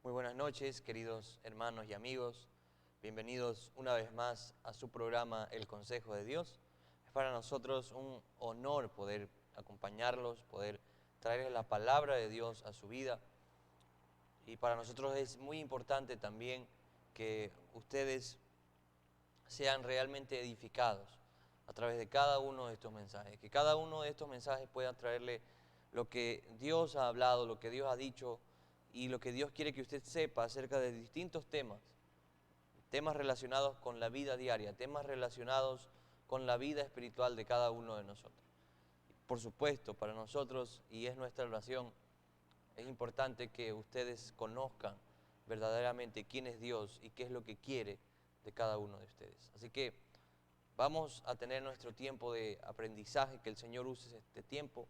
Muy buenas noches, queridos hermanos y amigos. Bienvenidos una vez más a su programa El Consejo de Dios. Es para nosotros un honor poder acompañarlos, poder traerles la palabra de Dios a su vida. Y para nosotros es muy importante también que ustedes sean realmente edificados a través de cada uno de estos mensajes. Que cada uno de estos mensajes pueda traerle lo que Dios ha hablado, lo que Dios ha dicho y lo que Dios quiere que usted sepa acerca de distintos temas. Temas relacionados con la vida diaria, temas relacionados con la vida espiritual de cada uno de nosotros. Por supuesto, para nosotros, y es nuestra oración, es importante que ustedes conozcan verdaderamente quién es Dios y qué es lo que quiere de cada uno de ustedes. Así que vamos a tener nuestro tiempo de aprendizaje, que el Señor use este tiempo.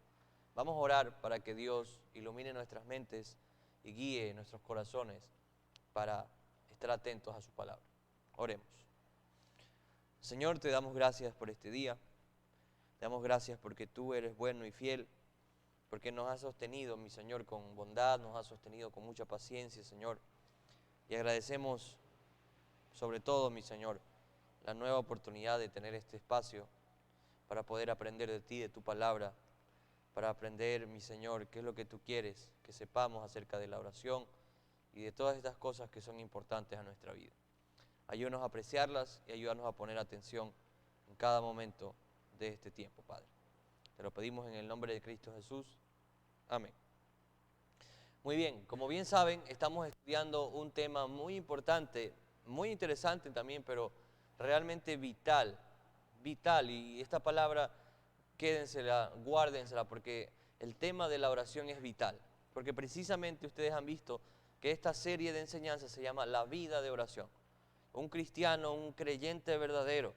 Vamos a orar para que Dios ilumine nuestras mentes y guíe nuestros corazones para estar atentos a su palabra. Oremos. Señor, te damos gracias por este día. Te damos gracias porque tú eres bueno y fiel, porque nos has sostenido, mi Señor, con bondad, nos has sostenido con mucha paciencia, Señor. Y agradecemos sobre todo, mi Señor, la nueva oportunidad de tener este espacio para poder aprender de ti, de tu palabra, para aprender, mi Señor, qué es lo que tú quieres, que sepamos acerca de la oración y de todas estas cosas que son importantes a nuestra vida. Ayúdanos a apreciarlas y ayúdanos a poner atención en cada momento de este tiempo, Padre. Te lo pedimos en el nombre de Cristo Jesús. Amén. Muy bien, como bien saben, estamos estudiando un tema muy importante, muy interesante también, pero realmente vital, y esta palabra quédensela, guárdensela, porque el tema de la oración es vital, porque precisamente ustedes han visto que esta serie de enseñanzas se llama La vida de oración. Un cristiano, un creyente verdadero,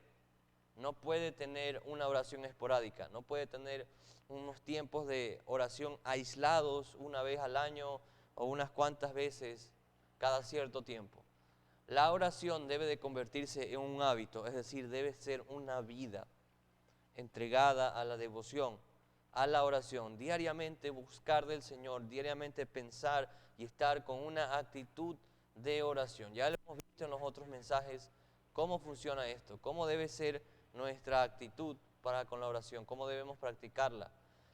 no puede tener una oración esporádica, no puede tener unos tiempos de oración aislados una vez al año o unas cuantas veces cada cierto tiempo. La oración debe de convertirse en un hábito, es decir, debe ser una vida entregada a la devoción, a la oración, diariamente buscar del Señor, diariamente pensar y estar con una actitud de oración. Ya lo hemos visto en los otros mensajes cómo funciona esto, cómo debe ser nuestra actitud para con la oración, cómo debemos practicarla.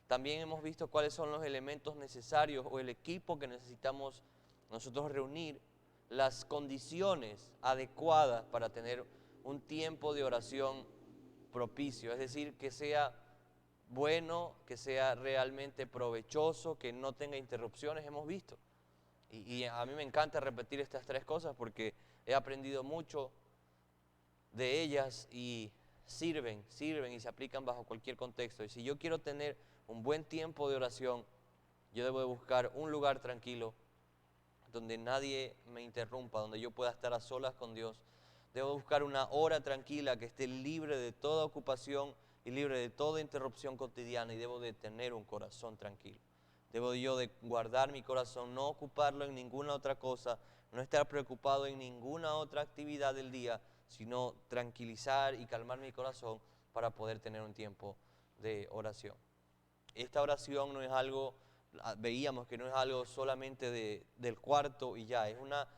También hemos visto cuáles son los elementos necesarios o el equipo que necesitamos nosotros reunir, las condiciones adecuadas para tener un tiempo de oración propicio, es decir, que sea bueno, que sea realmente provechoso, que no tenga interrupciones, hemos visto. Y a mí me encanta repetir estas tres cosas porque he aprendido mucho de ellas y sirven y se aplican bajo cualquier contexto. Y si yo quiero tener un buen tiempo de oración, yo debo de buscar un lugar tranquilo, donde nadie me interrumpa, donde yo pueda estar a solas con Dios. Debo buscar una hora tranquila que esté libre de toda ocupación y libre de toda interrupción cotidiana, y debo de tener un corazón tranquilo. Debo yo de guardar mi corazón, no ocuparlo en ninguna otra cosa, no estar preocupado en ninguna otra actividad del día, sino tranquilizar y calmar mi corazón para poder tener un tiempo de oración. Esta oración no es algo, veíamos que no es algo solamente del cuarto y ya, es una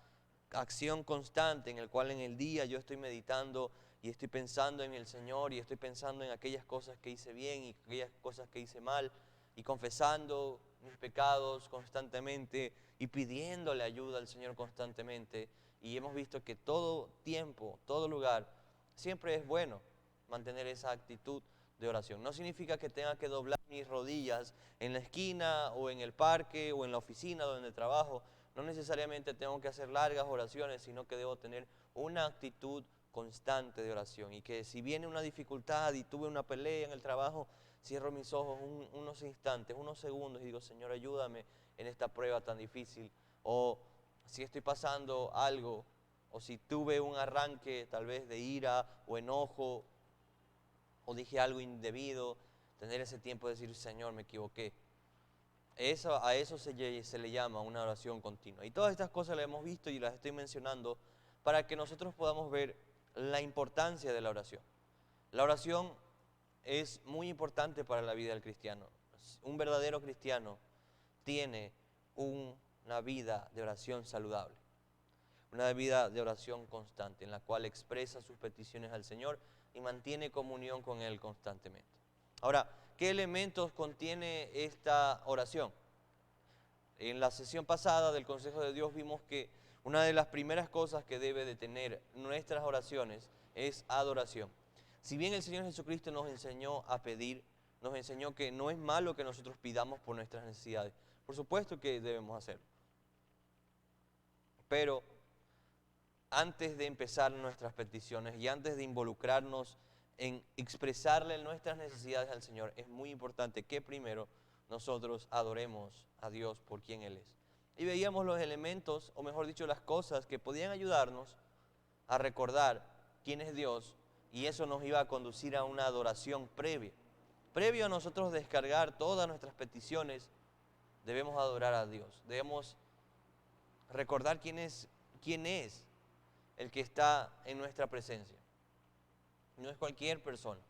acción constante en el cual en el día yo estoy meditando y estoy pensando en el Señor y estoy pensando en aquellas cosas que hice bien y aquellas cosas que hice mal y confesando mis pecados constantemente y pidiéndole ayuda al Señor constantemente. Y hemos visto que todo tiempo, todo lugar, siempre es bueno mantener esa actitud de oración. No significa que tenga que doblar mis rodillas en la esquina o en el parque o en la oficina donde trabajo. No necesariamente tengo que hacer largas oraciones, sino que debo tener una actitud constante de oración. Y que si viene una dificultad y tuve una pelea en el trabajo, cierro mis ojos unos instantes, unos segundos y digo, Señor, ayúdame en esta prueba tan difícil. O si estoy pasando algo, o si tuve un arranque tal vez de ira o enojo, o dije algo indebido, tener ese tiempo de decir, Señor, me equivoqué. A eso se le llama una oración continua. Y todas estas cosas las hemos visto y las estoy mencionando para que nosotros podamos ver la importancia de la oración. La oración es muy importante para la vida del cristiano. Un verdadero cristiano tiene una vida de oración saludable. una vida de oración constante, en la cual expresa sus peticiones al Señor y mantiene comunión con Él constantemente. Ahora, ¿qué elementos contiene esta oración? En la sesión pasada del Consejo de Dios vimos que una de las primeras cosas que debe de tener nuestras oraciones es adoración. Si bien el Señor Jesucristo nos enseñó a pedir, nos enseñó que no es malo que nosotros pidamos por nuestras necesidades. Por supuesto que debemos hacerlo. Pero antes de empezar nuestras peticiones y antes de involucrarnos en expresarle nuestras necesidades al Señor, es muy importante que primero nosotros adoremos a Dios por quien Él es. Y veíamos los elementos, o mejor dicho, las cosas que podían ayudarnos a recordar quién es Dios, y eso nos iba a conducir a una adoración previa. Previo a nosotros descargar todas nuestras peticiones, debemos adorar a Dios. Debemos recordar quién es el que está en nuestra presencia. No es cualquier persona.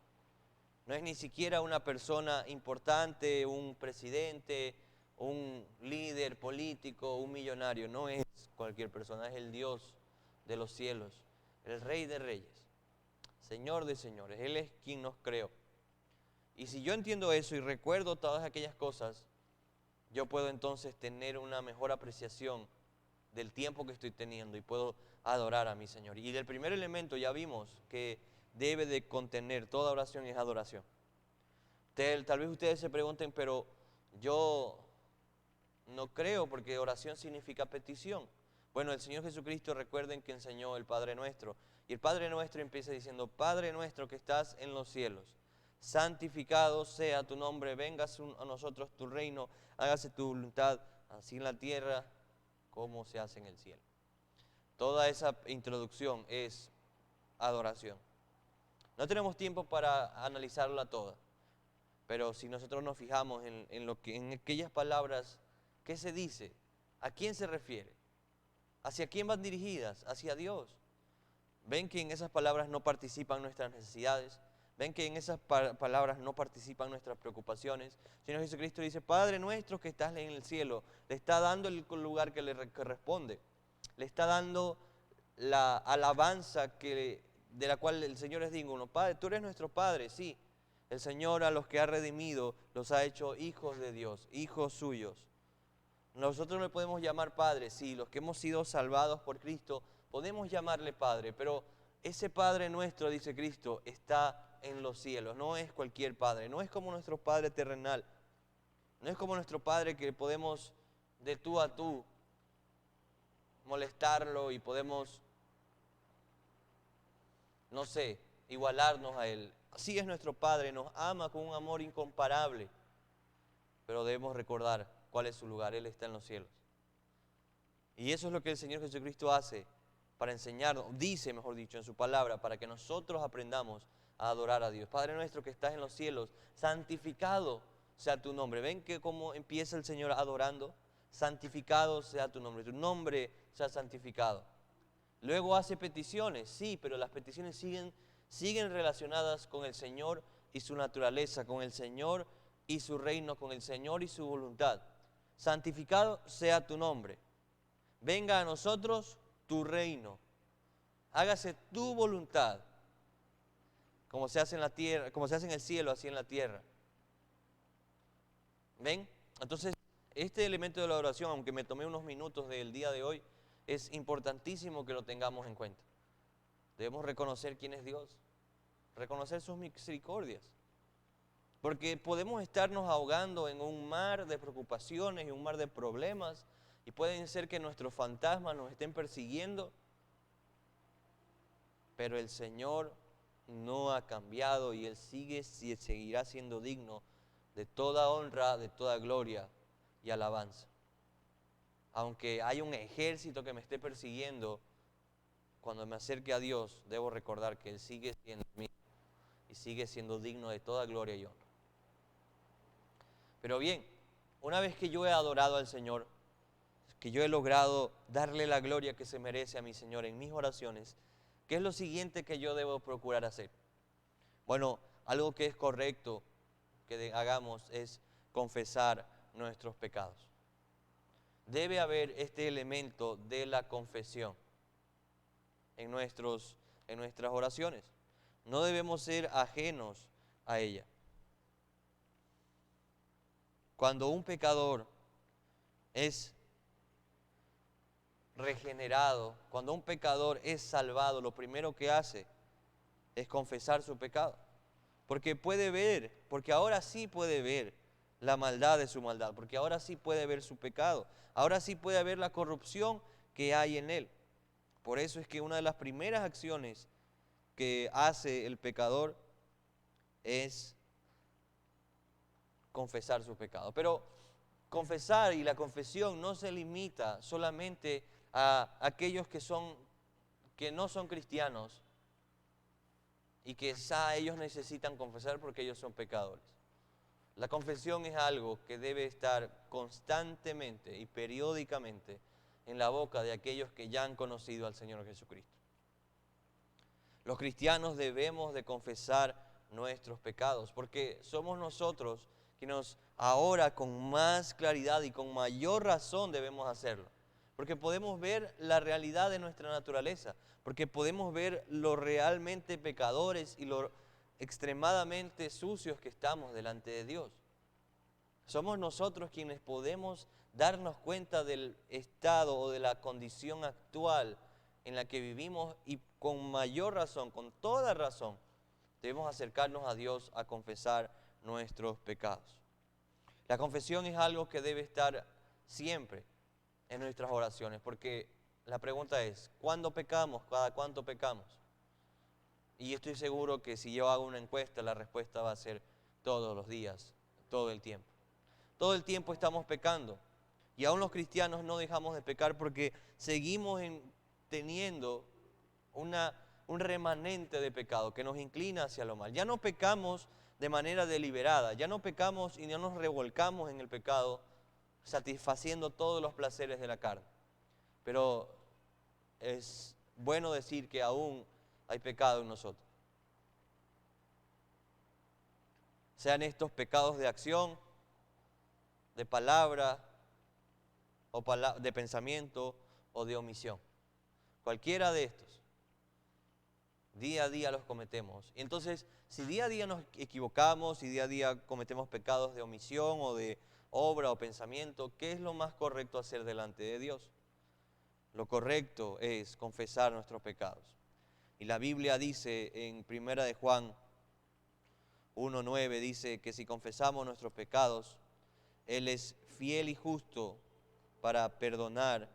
No es ni siquiera una persona importante, un presidente, un líder político, un millonario. No es cualquier persona, es el Dios de los cielos, el Rey de Reyes, Señor de señores. Él es quien nos creó. Y si yo entiendo eso y recuerdo todas aquellas cosas, yo puedo entonces tener una mejor apreciación del tiempo que estoy teniendo y puedo adorar a mi Señor. Y del primer elemento ya vimos que debe de contener toda oración es adoración. Tal vez ustedes se pregunten, pero yo no creo porque oración significa petición. Bueno, el Señor Jesucristo, recuerden que enseñó el Padre Nuestro. Y el Padre Nuestro empieza diciendo, Padre Nuestro que estás en los cielos, santificado sea tu nombre, venga a nosotros tu reino, hágase tu voluntad, así en la tierra como se hace en el cielo. Toda esa introducción es adoración. No tenemos tiempo para analizarla toda, pero si nosotros nos fijamos en aquellas palabras, ¿qué se dice? ¿A quién se refiere? ¿Hacia quién van dirigidas? Hacia Dios. ¿Ven que en esas palabras no participan nuestras necesidades? ¿Ven que en esas palabras no participan nuestras preocupaciones? El Señor Jesucristo dice, Padre nuestro que estás en el cielo, le está dando el lugar que le corresponde. Le está dando la alabanza de la cual el Señor es digno. Padre, tú eres nuestro Padre, sí. El Señor a los que ha redimido los ha hecho hijos de Dios, hijos suyos. Nosotros le podemos llamar Padre, sí. Los que hemos sido salvados por Cristo podemos llamarle Padre, pero ese Padre nuestro, dice Cristo, está en los cielos. No es cualquier Padre, no es como nuestro Padre terrenal. No es como nuestro Padre que podemos de tú a tú molestarlo y podemos, no sé, igualarnos a Él. Así es nuestro Padre, nos ama con un amor incomparable, pero debemos recordar cuál es su lugar, Él está en los cielos. Y eso es lo que el Señor Jesucristo hace para enseñarnos, dice mejor dicho en su palabra, para que nosotros aprendamos a adorar a Dios. Padre nuestro que estás en los cielos, santificado sea tu nombre. ¿Ven que cómo empieza el Señor adorando? Santificado sea tu nombre sea santificado. Luego hace peticiones, sí, pero las peticiones siguen relacionadas con el Señor y su naturaleza, con el Señor y su reino, con el Señor y su voluntad. Santificado sea tu nombre. Venga a nosotros tu reino. Hágase tu voluntad, como se hace en la tierra, como se hace en el cielo, así en la tierra. ¿Ven? Entonces, este elemento de la oración, aunque me tomé unos minutos del día de hoy, es importantísimo que lo tengamos en cuenta. Debemos reconocer quién es Dios, reconocer sus misericordias. Porque podemos estarnos ahogando en un mar de preocupaciones y un mar de problemas, y pueden ser que nuestros fantasmas nos estén persiguiendo, pero el Señor no ha cambiado y Él sigue y seguirá siendo digno de toda honra, de toda gloria y alabanza. Aunque hay un ejército que me esté persiguiendo, cuando me acerque a Dios, debo recordar que Él sigue siendo mío y sigue siendo digno de toda gloria y honra. Pero bien, una vez que yo he adorado al Señor, que yo he logrado darle la gloria que se merece a mi Señor en mis oraciones, ¿qué es lo siguiente que yo debo procurar hacer? Bueno, algo que es correcto que hagamos es confesar nuestros pecados. Debe haber este elemento de la confesión. en nuestras oraciones. No debemos ser ajenos a ella. Cuando un pecador es regenerado, cuando un pecador es salvado, lo primero que hace es confesar su pecado. Porque ahora sí puede ver la maldad de su maldad, porque ahora sí puede ver su pecado, ahora sí puede ver la corrupción que hay en él. Por eso es que una de las primeras acciones que hace el pecador es confesar su pecado. Pero confesar y la confesión no se limita solamente a aquellos que no son cristianos y que ellos necesitan confesar porque ellos son pecadores. La confesión es algo que debe estar constantemente y periódicamente en la boca de aquellos que ya han conocido al Señor Jesucristo. Los cristianos debemos de confesar nuestros pecados, porque somos nosotros quienes ahora con más claridad y con mayor razón debemos hacerlo. Porque podemos ver la realidad de nuestra naturaleza, porque podemos ver lo realmente pecadores y lo extremadamente sucios que estamos delante de Dios. Somos nosotros quienes podemos darnos cuenta del estado o de la condición actual en la que vivimos y con mayor razón, con toda razón, debemos acercarnos a Dios a confesar nuestros pecados. La confesión es algo que debe estar siempre en nuestras oraciones, porque la pregunta es, ¿cuándo pecamos? ¿Cada cuánto pecamos? Y estoy seguro que si yo hago una encuesta, la respuesta va a ser todos los días, todo el tiempo. Todo el tiempo estamos pecando. Y aún los cristianos no dejamos de pecar porque seguimos teniendo un remanente de pecado que nos inclina hacia lo mal. Ya no pecamos de manera deliberada, ya no pecamos y no nos revolcamos en el pecado satisfaciendo todos los placeres de la carne. Pero es bueno decir que aún hay pecado en nosotros. Sean estos pecados de acción, de palabra, o de pensamiento o de omisión. Cualquiera de estos, día a día los cometemos. Y entonces, si día a día nos equivocamos, si día a día cometemos pecados de omisión o de obra o pensamiento, ¿qué es lo más correcto hacer delante de Dios? Lo correcto es confesar nuestros pecados. Y la Biblia dice en 1 de Juan 1:9, dice que si confesamos nuestros pecados, Él es fiel y justo para perdonar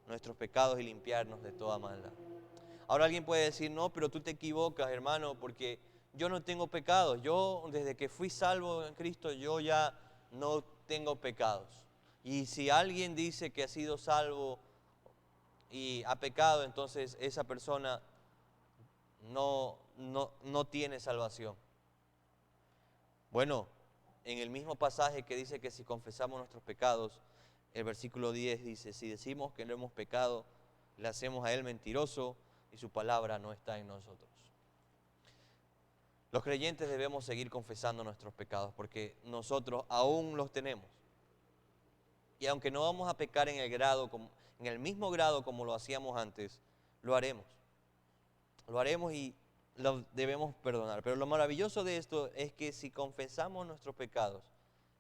nuestros pecados y limpiarnos de toda maldad. Ahora alguien puede decir, no, pero tú te equivocas, hermano, porque yo no tengo pecados. Yo, desde que fui salvo en Cristo, yo ya no tengo pecados. Y si alguien dice que ha sido salvo y ha pecado, entonces esa persona no tiene salvación. Bueno, en el mismo pasaje que dice que si confesamos nuestros pecados, el versículo 10 dice, si decimos que no hemos pecado, le hacemos a Él mentiroso y su palabra no está en nosotros. Los creyentes debemos seguir confesando nuestros pecados porque nosotros aún los tenemos. Y aunque no vamos a pecar en el mismo grado como lo hacíamos antes, lo haremos. Lo haremos y lo debemos perdonar. Pero lo maravilloso de esto es que si confesamos nuestros pecados,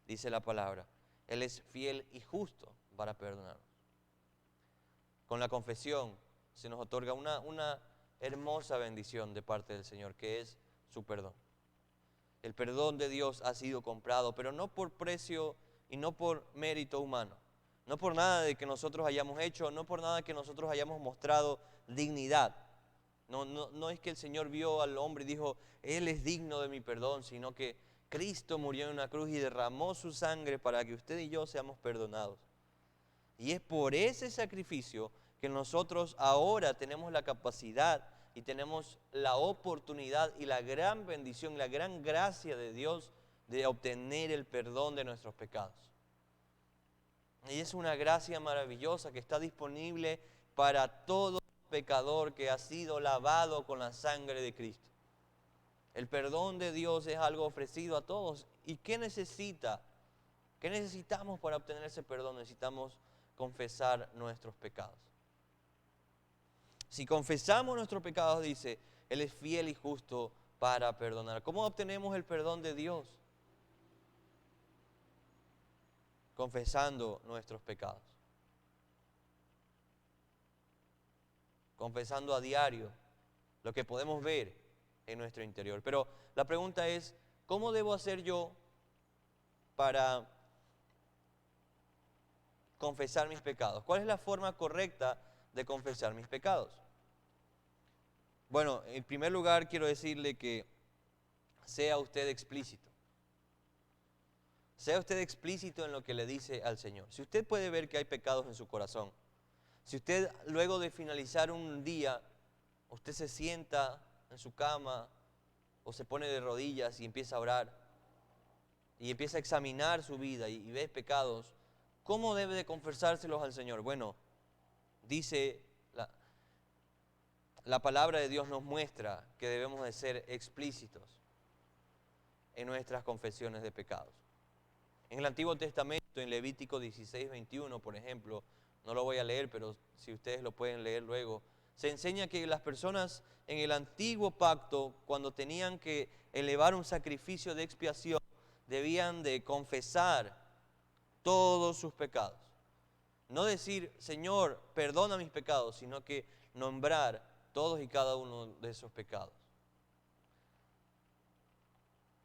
dice la palabra, Él es fiel y justo para perdonarnos. Con la confesión se nos otorga una hermosa bendición de parte del Señor, que es su perdón. El perdón de Dios ha sido comprado, pero no por precio y no por mérito humano. No por nada de que nosotros hayamos hecho, no por nada que nosotros hayamos mostrado dignidad. No es que el Señor vio al hombre y dijo, Él es digno de mi perdón, sino que Cristo murió en una cruz y derramó su sangre para que usted y yo seamos perdonados. Y es por ese sacrificio que nosotros ahora tenemos la capacidad y tenemos la oportunidad y la gran bendición, la gran gracia de Dios de obtener el perdón de nuestros pecados. Y es una gracia maravillosa que está disponible para todo pecador que ha sido lavado con la sangre de Cristo. El perdón de Dios es algo ofrecido a todos. ¿Y qué necesita? ¿Qué necesitamos para obtener ese perdón? Necesitamos confesar nuestros pecados. Si confesamos nuestros pecados, dice, Él es fiel y justo para perdonar. ¿Cómo obtenemos el perdón de Dios? Confesando nuestros pecados. Confesando a diario lo que podemos ver en nuestro interior. Pero la pregunta es, ¿cómo debo hacer yo para confesar mis pecados? ¿Cuál es la forma correcta de confesar mis pecados? Bueno, en primer lugar quiero decirle que sea usted explícito. Sea usted explícito en lo que le dice al Señor. Si usted puede ver que hay pecados en su corazón, si usted luego de finalizar un día, usted se sienta en su cama o se pone de rodillas y empieza a orar y empieza a examinar su vida y ve pecados, ¿cómo debe de confesárselos al Señor? Bueno, dice la palabra de Dios nos muestra que debemos de ser explícitos en nuestras confesiones de pecados. En el Antiguo Testamento, en Levítico 16, 21, por ejemplo, no lo voy a leer, pero si ustedes lo pueden leer luego, se enseña que las personas en el antiguo pacto, cuando tenían que elevar un sacrificio de expiación, debían de confesar todos sus pecados. No decir, Señor, perdona mis pecados, sino que nombrar todos y cada uno de esos pecados.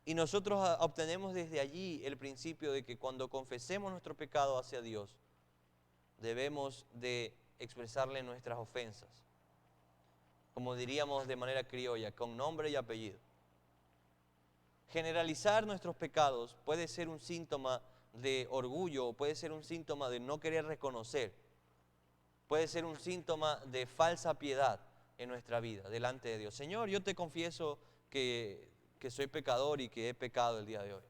Y nosotros obtenemos desde allí el principio de que cuando confesemos nuestro pecado hacia Dios, debemos de expresarle nuestras ofensas, como diríamos de manera criolla, con nombre y apellido. Generalizar nuestros pecados puede ser un síntoma de orgullo, o puede ser un síntoma de no querer reconocer, puede ser un síntoma de falsa piedad en nuestra vida, delante de Dios. Señor, yo te confieso que soy pecador y que he pecado el día de hoy.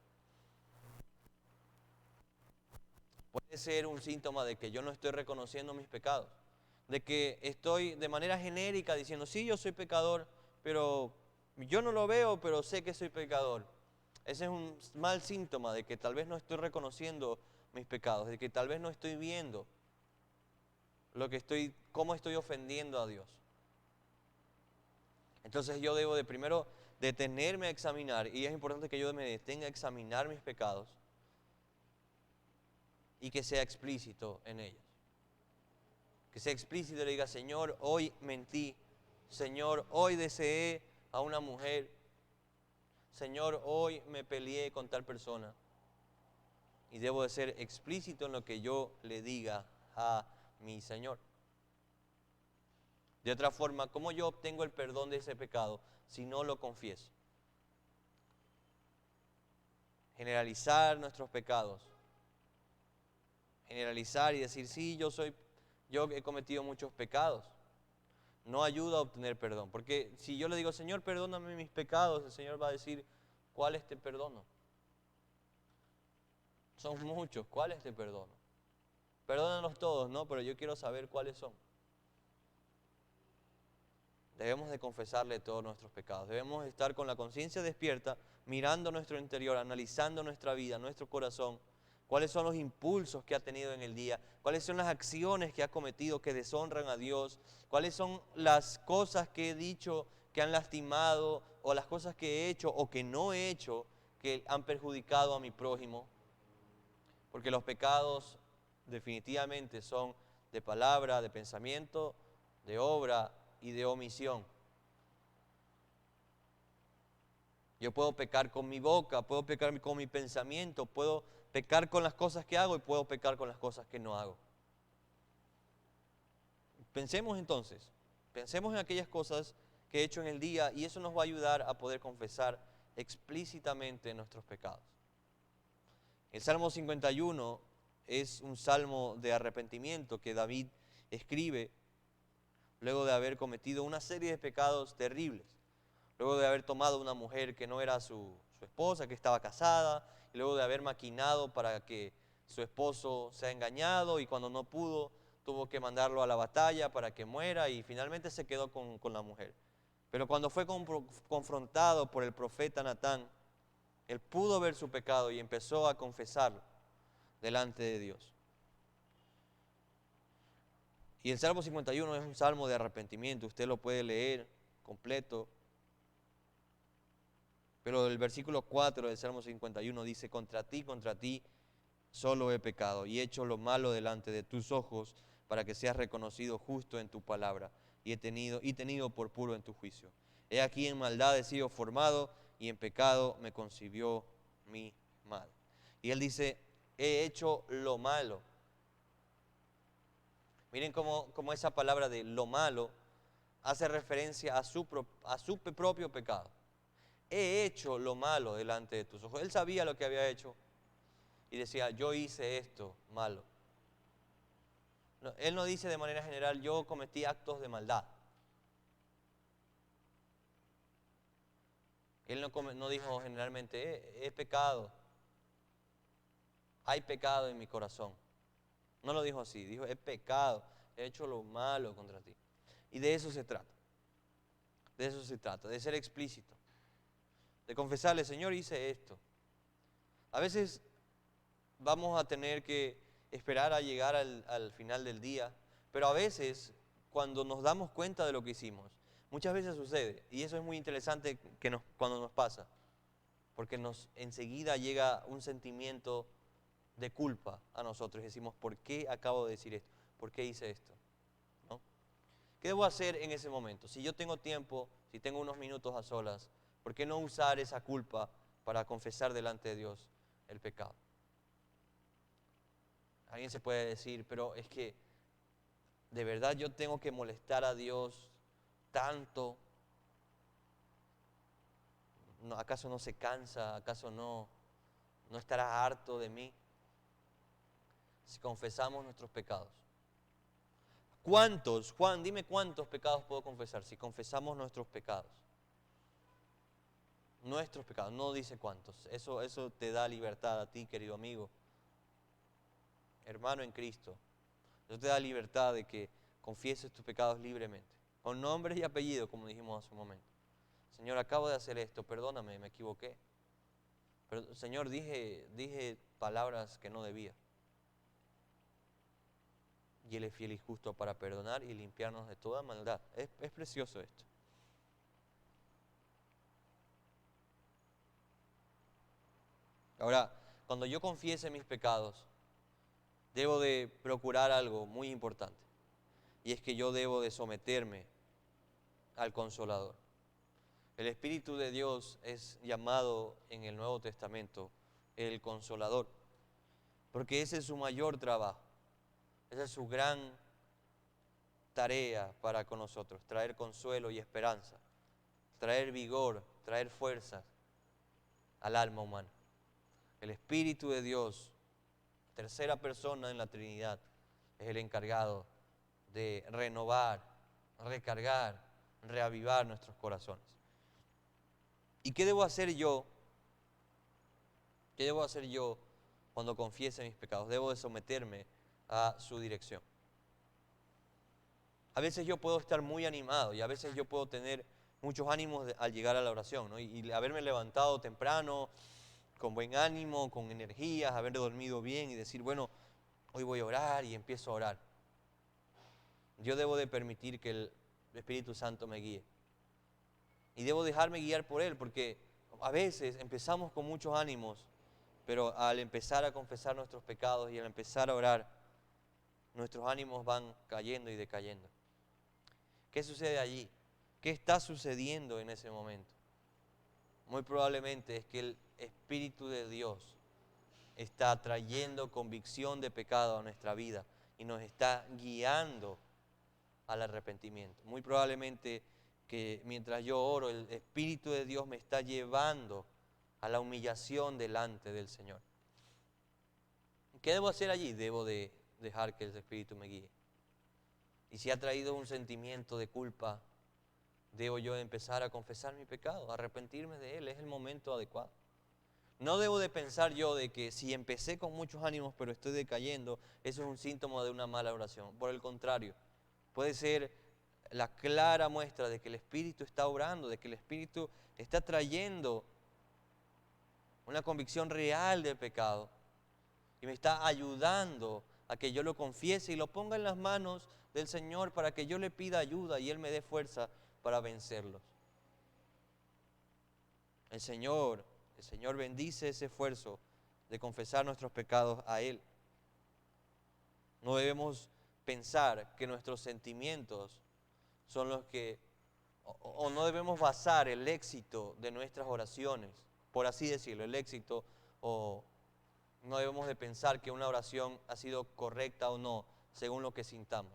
Puede ser un síntoma de que yo no estoy reconociendo mis pecados, de que estoy de manera genérica diciendo, sí, yo soy pecador, pero yo no lo veo, pero sé que soy pecador. Ese es un mal síntoma de que tal vez no estoy reconociendo mis pecados, de que tal vez no estoy viendo cómo estoy ofendiendo a Dios. Entonces yo debo de primero detenerme a examinar, y es importante que yo me detenga a examinar mis pecados y que sea explícito en ellos. Que sea explícito y le diga, Señor, hoy mentí, Señor, hoy deseé a una mujer, Señor, hoy me peleé con tal persona. Y debo de ser explícito en lo que yo le diga a mi Señor. De otra forma, ¿cómo yo obtengo el perdón de ese pecado si no lo confieso? Generalizar nuestros pecados. Generalizar y decir, sí, yo he cometido muchos pecados. No ayuda a obtener perdón. Porque si yo le digo, Señor, perdóname mis pecados, el Señor va a decir, ¿cuáles te perdono? Son muchos, ¿cuáles te perdono? Perdónalos todos, ¿no? Pero yo quiero saber cuáles son. Debemos de confesarle todos nuestros pecados. Debemos estar con la conciencia despierta, mirando nuestro interior, analizando nuestra vida, nuestro corazón. Cuáles son los impulsos que ha tenido en el día. Cuáles son las acciones que ha cometido que deshonran a Dios. Cuáles son las cosas que he dicho que han lastimado, o las cosas que he hecho o que no he hecho que han perjudicado a mi prójimo. Porque los pecados definitivamente son de palabra, de pensamiento, de obra y de omisión. Yo puedo pecar con mi boca, puedo pecar con mi pensamiento, puedo pecar con las cosas que hago y puedo pecar con las cosas que no hago. Pensemos entonces, pensemos en aquellas cosas que he hecho en el día y eso nos va a ayudar a poder confesar explícitamente nuestros pecados. El Salmo 51 es un salmo de arrepentimiento que David escribe luego de haber cometido una serie de pecados terribles. Luego de haber tomado una mujer que no era su esposa, que estaba casada, y luego de haber maquinado para que su esposo sea engañado y cuando no pudo, tuvo que mandarlo a la batalla para que muera y finalmente se quedó con la mujer. Pero cuando fue confrontado por el profeta Natán, él pudo ver su pecado y empezó a confesarlo delante de Dios. Y el Salmo 51 es un salmo de arrepentimiento, usted lo puede leer completo. Pero el versículo 4 del Salmo 51 dice, contra ti, solo he pecado y he hecho lo malo delante de tus ojos para que seas reconocido justo en tu palabra y tenido por puro en tu juicio. He aquí en maldad he sido formado y en pecado me concibió mi madre. Y él dice, he hecho lo malo. Miren cómo esa palabra de lo malo hace referencia a su propio pecado. He hecho lo malo delante de tus ojos. Él sabía lo que había hecho y decía, yo hice esto malo. No, él no dice de manera general, yo cometí actos de maldad. Él no dijo generalmente, he pecado. Hay pecado en mi corazón. No lo dijo así, dijo, he pecado, he hecho lo malo contra ti. Y de eso se trata. De eso se trata, de ser explícito. De confesarle, Señor, hice esto. A veces vamos a tener que esperar a llegar al final del día, pero a veces cuando nos damos cuenta de lo que hicimos, muchas veces sucede, y eso es muy interesante cuando nos pasa, porque enseguida llega un sentimiento de culpa a nosotros y decimos, ¿por qué acabo de decir esto? ¿Por qué hice esto? ¿No? ¿Qué debo hacer en ese momento? Si yo tengo tiempo, si tengo unos minutos a solas, ¿por qué no usar esa culpa para confesar delante de Dios el pecado? Alguien se puede decir, pero es que de verdad yo tengo que molestar a Dios tanto. ¿Acaso no se cansa? ¿Acaso no estará harto de mí? Si confesamos nuestros pecados. ¿Cuántos? Juan, dime cuántos pecados puedo confesar si confesamos nuestros pecados. Nuestros pecados, no dice cuántos. Eso te da libertad a ti, querido amigo, hermano en Cristo. Eso te da libertad de que confieses tus pecados libremente, con nombre y apellido, como dijimos hace un momento. Señor, acabo de hacer esto, perdóname, me equivoqué. Pero, Señor, dije palabras que no debía. Y Él es fiel y justo para perdonar y limpiarnos de toda maldad. Es precioso esto. Ahora, cuando yo confiese mis pecados, debo de procurar algo muy importante. Y es que yo debo de someterme al Consolador. El Espíritu de Dios es llamado en el Nuevo Testamento el Consolador, porque ese es su mayor trabajo, esa es su gran tarea para con nosotros, traer consuelo y esperanza, traer vigor, traer fuerzas al alma humana. El Espíritu de Dios, tercera persona en la Trinidad, es el encargado de renovar, recargar, reavivar nuestros corazones. ¿Y qué debo hacer yo? ¿Qué debo hacer yo cuando confiese mis pecados? Debo de someterme a su dirección. A veces yo puedo estar muy animado y a veces yo puedo tener muchos ánimos al llegar a la oración, ¿no? Y haberme levantado temprano, con buen ánimo, con energías, haber dormido bien y decir, bueno, hoy voy a orar y empiezo a orar. Yo debo de permitir que el Espíritu Santo me guíe. Y debo dejarme guiar por Él, porque a veces empezamos con muchos ánimos, pero al empezar a confesar nuestros pecados y al empezar a orar, nuestros ánimos van cayendo y decayendo. ¿Qué sucede allí? ¿Qué está sucediendo en ese momento? Muy probablemente es que el Espíritu de Dios está trayendo convicción de pecado a nuestra vida y nos está guiando al arrepentimiento. Muy probablemente que mientras yo oro, el Espíritu de Dios me está llevando a la humillación delante del Señor. ¿Qué debo hacer allí? Debo de dejar que el Espíritu me guíe. Y si ha traído un sentimiento de culpa, debo yo empezar a confesar mi pecado, a arrepentirme de él, es el momento adecuado. No debo de pensar yo de que si empecé con muchos ánimos pero estoy decayendo, eso es un síntoma de una mala oración. Por el contrario, puede ser la clara muestra de que el Espíritu está obrando, de que el Espíritu está trayendo una convicción real del pecado y me está ayudando a que yo lo confiese y lo ponga en las manos del Señor para que yo le pida ayuda y Él me dé fuerza para vencerlos. El Señor bendice ese esfuerzo de confesar nuestros pecados a Él. No debemos pensar que nuestros sentimientos son los que, o no debemos basar el éxito de nuestras oraciones, por así decirlo, el éxito, o no debemos de pensar que una oración ha sido correcta o no, según lo que sintamos.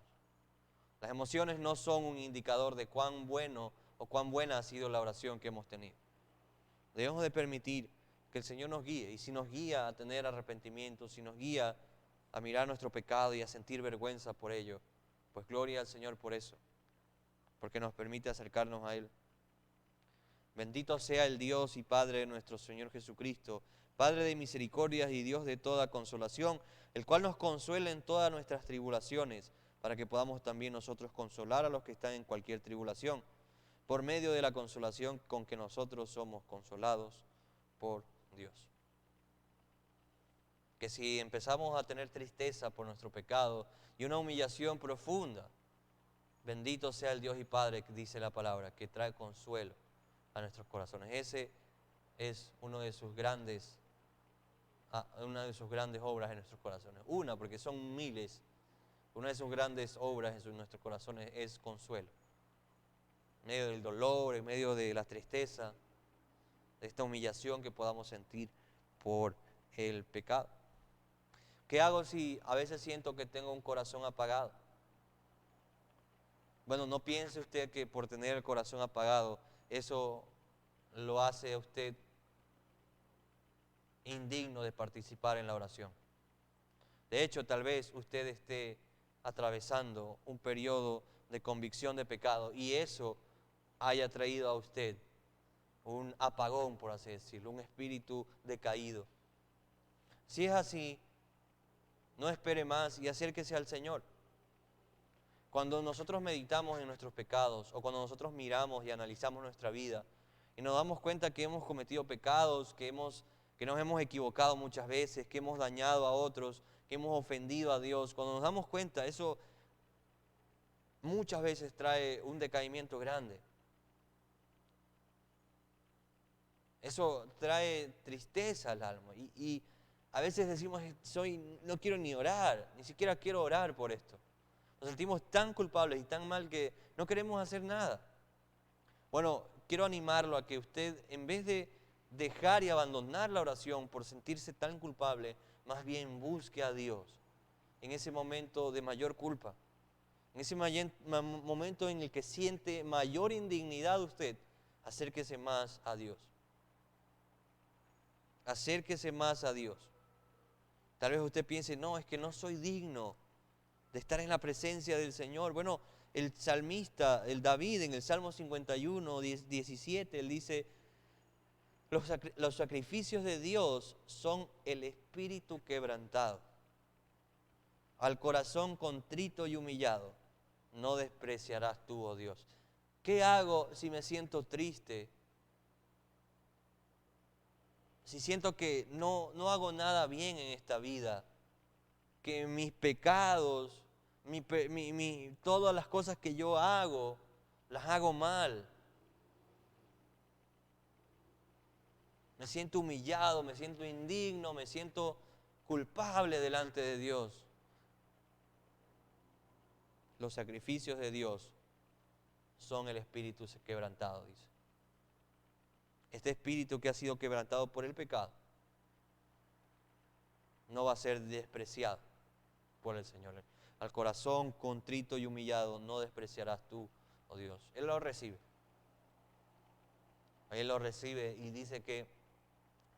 Las emociones no son un indicador de cuán bueno o cuán buena ha sido la oración que hemos tenido. Debemos de permitir que el Señor nos guíe, y si nos guía a tener arrepentimiento, si nos guía a mirar nuestro pecado y a sentir vergüenza por ello, pues gloria al Señor por eso, porque nos permite acercarnos a Él. Bendito sea el Dios y Padre de nuestro Señor Jesucristo, Padre de misericordias y Dios de toda consolación, el cual nos consuela en todas nuestras tribulaciones, para que podamos también nosotros consolar a los que están en cualquier tribulación, por medio de la consolación con que nosotros somos consolados por Dios. Que si empezamos a tener tristeza por nuestro pecado y una humillación profunda, bendito sea el Dios y Padre, que dice la palabra, que trae consuelo a nuestros corazones. Ese es una de sus grandes obras en nuestros corazones. Porque son miles. Una de sus grandes obras en nuestros corazones es consuelo. En medio del dolor, en medio de la tristeza, de esta humillación que podamos sentir por el pecado. ¿Qué hago si a veces siento que tengo un corazón apagado? Bueno, no piense usted que por tener el corazón apagado, eso lo hace a usted indigno de participar en la oración. De hecho, tal vez usted esté atravesando un periodo de convicción de pecado y eso haya traído a usted un apagón, por así decirlo, un espíritu decaído. Si es así, no espere más y acérquese al Señor. Cuando nosotros meditamos en nuestros pecados o cuando nosotros miramos y analizamos nuestra vida y nos damos cuenta que hemos cometido pecados, que nos hemos equivocado muchas veces, que hemos dañado a otros, que hemos ofendido a Dios, cuando nos damos cuenta, eso muchas veces trae un decaimiento grande. Eso trae tristeza al alma y a veces decimos, no quiero ni orar, ni siquiera quiero orar por esto. Nos sentimos tan culpables y tan mal que no queremos hacer nada. Bueno, quiero animarlo a que usted, en vez de dejar y abandonar la oración por sentirse tan culpable, más bien busque a Dios en ese momento de mayor culpa, en ese momento en el que siente mayor indignidad usted, acérquese más a Dios. Acérquese más a Dios. Tal vez usted piense, no, es que no soy digno de estar en la presencia del Señor. Bueno, el salmista, el David, en el Salmo 51, 17, él dice, los sacrificios de Dios son el espíritu quebrantado. Al corazón contrito y humillado, no despreciarás tú, oh Dios. ¿Qué hago si me siento triste? Si siento que no hago nada bien en esta vida, que mis pecados, todas las cosas que yo hago, las hago mal. Me siento humillado, me siento indigno, me siento culpable delante de Dios. Los sacrificios de Dios son el espíritu quebrantado, dice. Este espíritu que ha sido quebrantado por el pecado no va a ser despreciado por el Señor. Al corazón contrito y humillado no despreciarás tú, oh Dios. Él lo recibe. Él lo recibe y dice que,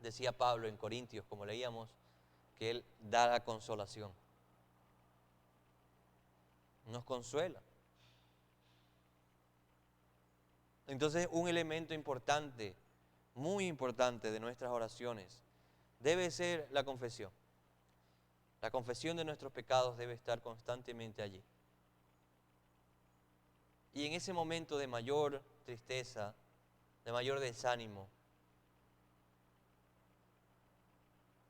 decía Pablo en Corintios, como leíamos, que Él da la consolación. Nos consuela. Entonces, un elemento importante, muy importante de nuestras oraciones, debe ser la confesión. La confesión de nuestros pecados debe estar constantemente allí. Y en ese momento de mayor tristeza, de mayor desánimo,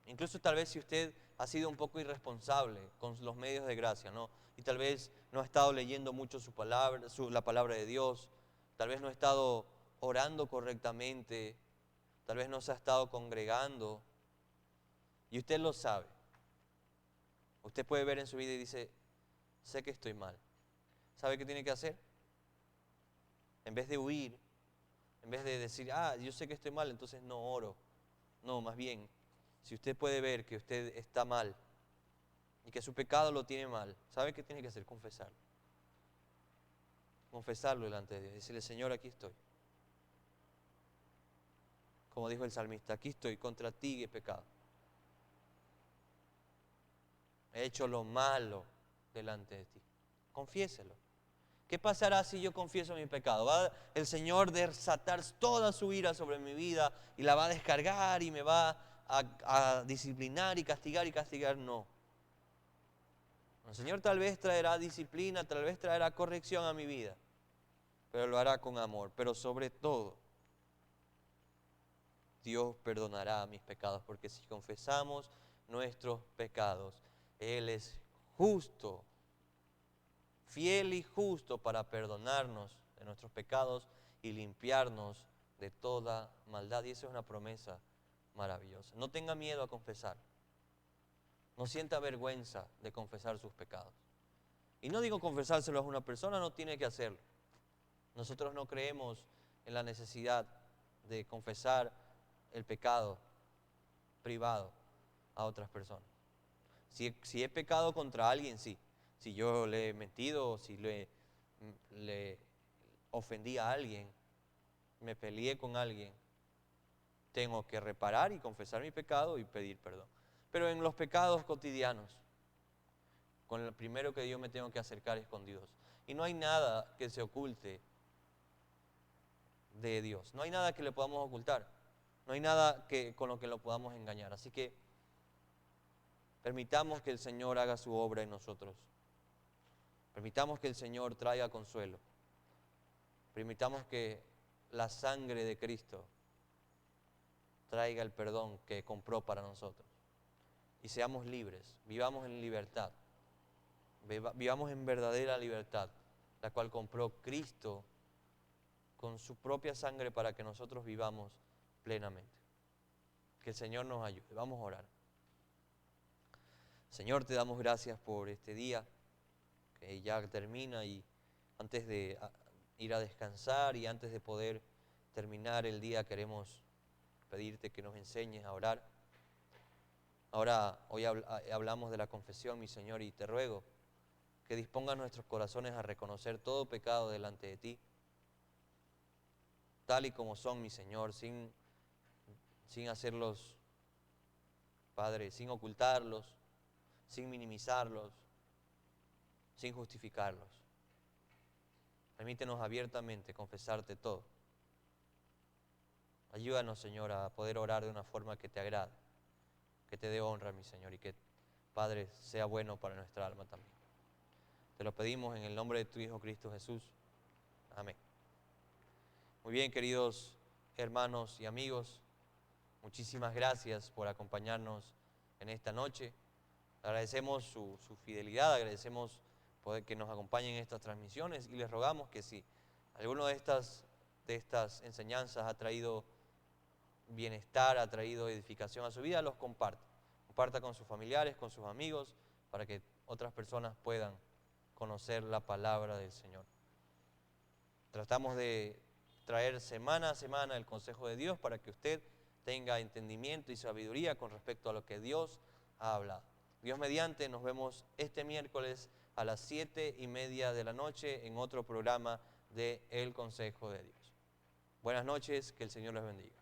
incluso tal vez si usted ha sido un poco irresponsable con los medios de gracia, ¿no? Y tal vez no ha estado leyendo mucho su palabra, la palabra de Dios, tal vez no ha estado orando correctamente, tal vez no se ha estado congregando, y usted lo sabe. Usted puede ver en su vida y dice, sé que estoy mal. ¿Sabe qué tiene que hacer? En vez de huir, en vez de decir, yo sé que estoy mal, entonces no oro. No, más bien, si usted puede ver que usted está mal y que su pecado lo tiene mal, ¿sabe qué tiene que hacer? Confesarlo. Confesarlo delante de Dios. Decirle, Señor, aquí estoy. Como dijo el salmista, aquí estoy, contra ti he pecado. He hecho lo malo delante de ti. Confiéselo. ¿Qué pasará si yo confieso mi pecado? ¿Va el Señor desatar toda su ira sobre mi vida y la va a descargar y me va a disciplinar y castigar y castigar? No. El Señor tal vez traerá disciplina, tal vez traerá corrección a mi vida, pero lo hará con amor. Pero sobre todo, Dios perdonará mis pecados, porque si confesamos nuestros pecados, Él es justo, fiel y justo para perdonarnos de nuestros pecados y limpiarnos de toda maldad. Y esa es una promesa maravillosa. No tenga miedo a confesar. No sienta vergüenza de confesar sus pecados. Y no digo confesárselo a una persona, no tiene que hacerlo. Nosotros no creemos en la necesidad de confesar el pecado privado a otras personas. Si he pecado contra alguien, sí. Si yo le he mentido, si le ofendí a alguien, me peleé con alguien, tengo que reparar y confesar mi pecado y pedir perdón. Pero en los pecados cotidianos, con el primero que yo me tengo que acercar es con Dios. Y no hay nada que se oculte de Dios. No hay nada que le podamos ocultar. No hay nada con lo que lo podamos engañar. Así que permitamos que el Señor haga su obra en nosotros. Permitamos que el Señor traiga consuelo. Permitamos que la sangre de Cristo traiga el perdón que compró para nosotros. Y seamos libres, vivamos en libertad. Vivamos en verdadera libertad, la cual compró Cristo con su propia sangre para que nosotros vivamos plenamente. Que el Señor nos ayude. Vamos a orar. Señor, te damos gracias por este día que ya termina, y antes de ir a descansar y antes de poder terminar el día queremos pedirte que nos enseñes a orar. Hoy hablamos de la confesión, mi Señor, y te ruego que dispongas nuestros corazones a reconocer todo pecado delante de ti, tal y como son, mi Señor, sin hacerlos, Padre, sin ocultarlos, sin minimizarlos, sin justificarlos. Permítenos abiertamente confesarte todo. Ayúdanos, Señor, a poder orar de una forma que te agrade, que te dé honra, mi Señor, y que, Padre, sea bueno para nuestra alma también. Te lo pedimos en el nombre de tu Hijo Cristo Jesús. Amén. Muy bien, queridos hermanos y amigos, muchísimas gracias por acompañarnos en esta noche. Agradecemos su fidelidad, agradecemos poder que nos acompañen en estas transmisiones, y les rogamos que si alguno de estas enseñanzas ha traído bienestar, ha traído edificación a su vida, los comparta. Comparta con sus familiares, con sus amigos, para que otras personas puedan conocer la palabra del Señor. Tratamos de traer semana a semana el consejo de Dios para que usted tenga entendimiento y sabiduría con respecto a lo que Dios ha hablado. Dios mediante, nos vemos este miércoles a las 7:30 de la noche en otro programa de El Consejo de Dios. Buenas noches, que el Señor les bendiga.